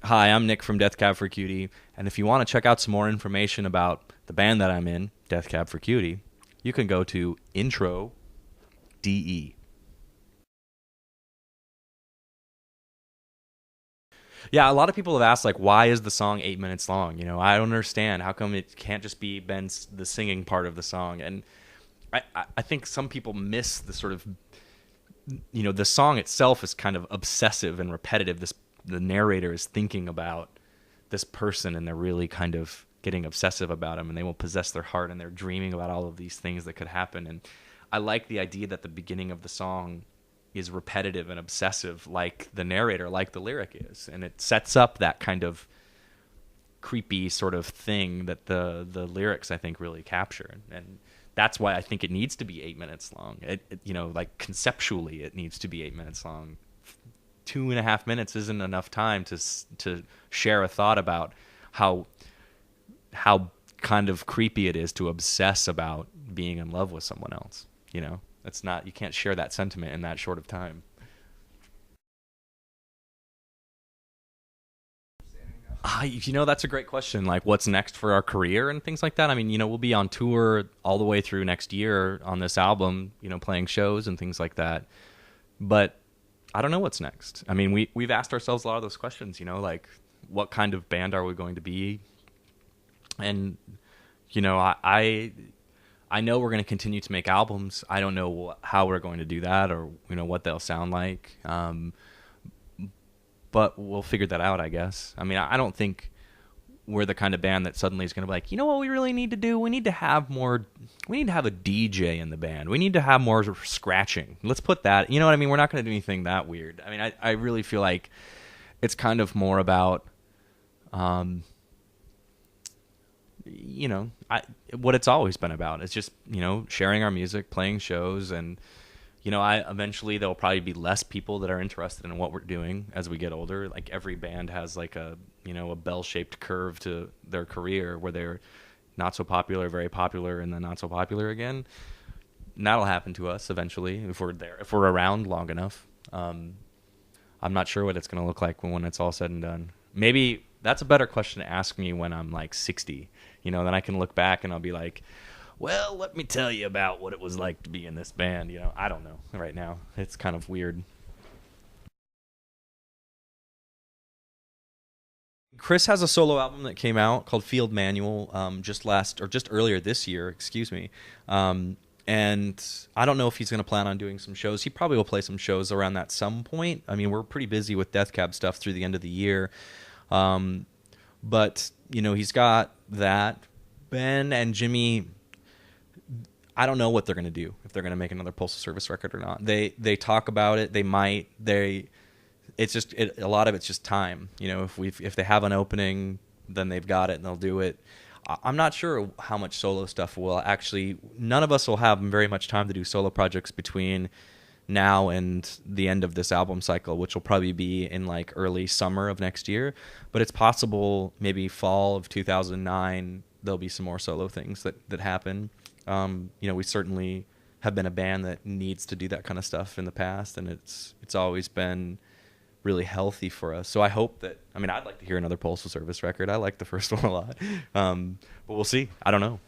Hi, I'm Nick from Death Cab for Cutie, and if you want to check out some more information about the band that I'm in, Death Cab for Cutie, you can go to intro DE. Yeah, a lot of people have asked, like, why is the song 8 minutes long? I don't understand. How come it can't just be Ben's the singing part of the song? And I think some people miss the sort of, the song itself is kind of obsessive and repetitive. The narrator is thinking about this person, and they're really kind of getting obsessive about him, and they will possess their heart, and they're dreaming about all of these things that could happen. And I like the idea that the beginning of the song is repetitive and obsessive, like the narrator, like the lyric is, and it sets up that kind of creepy sort of thing that the lyrics, I think, really capture. And that's why I think it needs to be 8 minutes long. Like conceptually, it needs to be 8 minutes long. 2.5 minutes isn't enough time to share a thought about how kind of creepy it is to obsess about being in love with someone else. It's not, you can't share that sentiment in that short of time. That's a great question. Like, what's next for our career and things like that. I mean, we'll be on tour all the way through next year on this album, playing shows and things like that. But I don't know what's next. I mean, we've asked ourselves a lot of those questions, like, what kind of band are we going to be? And, I know we're going to continue to make albums. I don't know how we're going to do that, or what they'll sound like. But we'll figure that out, I guess. I mean, I don't think we're the kind of band that suddenly is going to be like, what we really need to do? We need to have more. We need to have a DJ in the band. We need to have more scratching. Let's put that. You know what I mean? We're not going to do anything that weird. I mean, I really feel like it's kind of more about what it's always been about. It's just, sharing our music, playing shows, and, I eventually there'll probably be less people that are interested in what we're doing as we get older. Like, every band has like a bell-shaped curve to their career where they're not so popular, very popular, and then not so popular again. And that'll happen to us eventually if we're around long enough. I'm not sure what it's going to look like when it's all said and done. Maybe that's a better question to ask me when I'm like 60. Then I can look back and I'll be like, well, let me tell you about what it was like to be in this band. I don't know right now. It's kind of weird. Chris has a solo album that came out called Field Manual, just earlier this year, excuse me. And I don't know if he's going to plan on doing some shows. He probably will play some shows around that some point. I mean, we're pretty busy with Death Cab stuff through the end of the year. But, he's got that. Ben and Jimmy, I don't know what they're going to do, if they're going to make another Postal Service record or not. They talk about it. They might. A lot of it's just time. If they have an opening, then they've got it and they'll do it. I'm not sure how much solo stuff will actually. None of us will have very much time to do solo projects between now and the end of this album cycle, which will probably be in like early summer of next year. But it's possible maybe fall of 2009 there'll be some more solo things that happen. We certainly have been a band that needs to do that kind of stuff in the past, and it's always been really healthy for us. So I hope that, I'd like to hear another Postal Service record. I like the first one a lot. But we'll see. I don't know.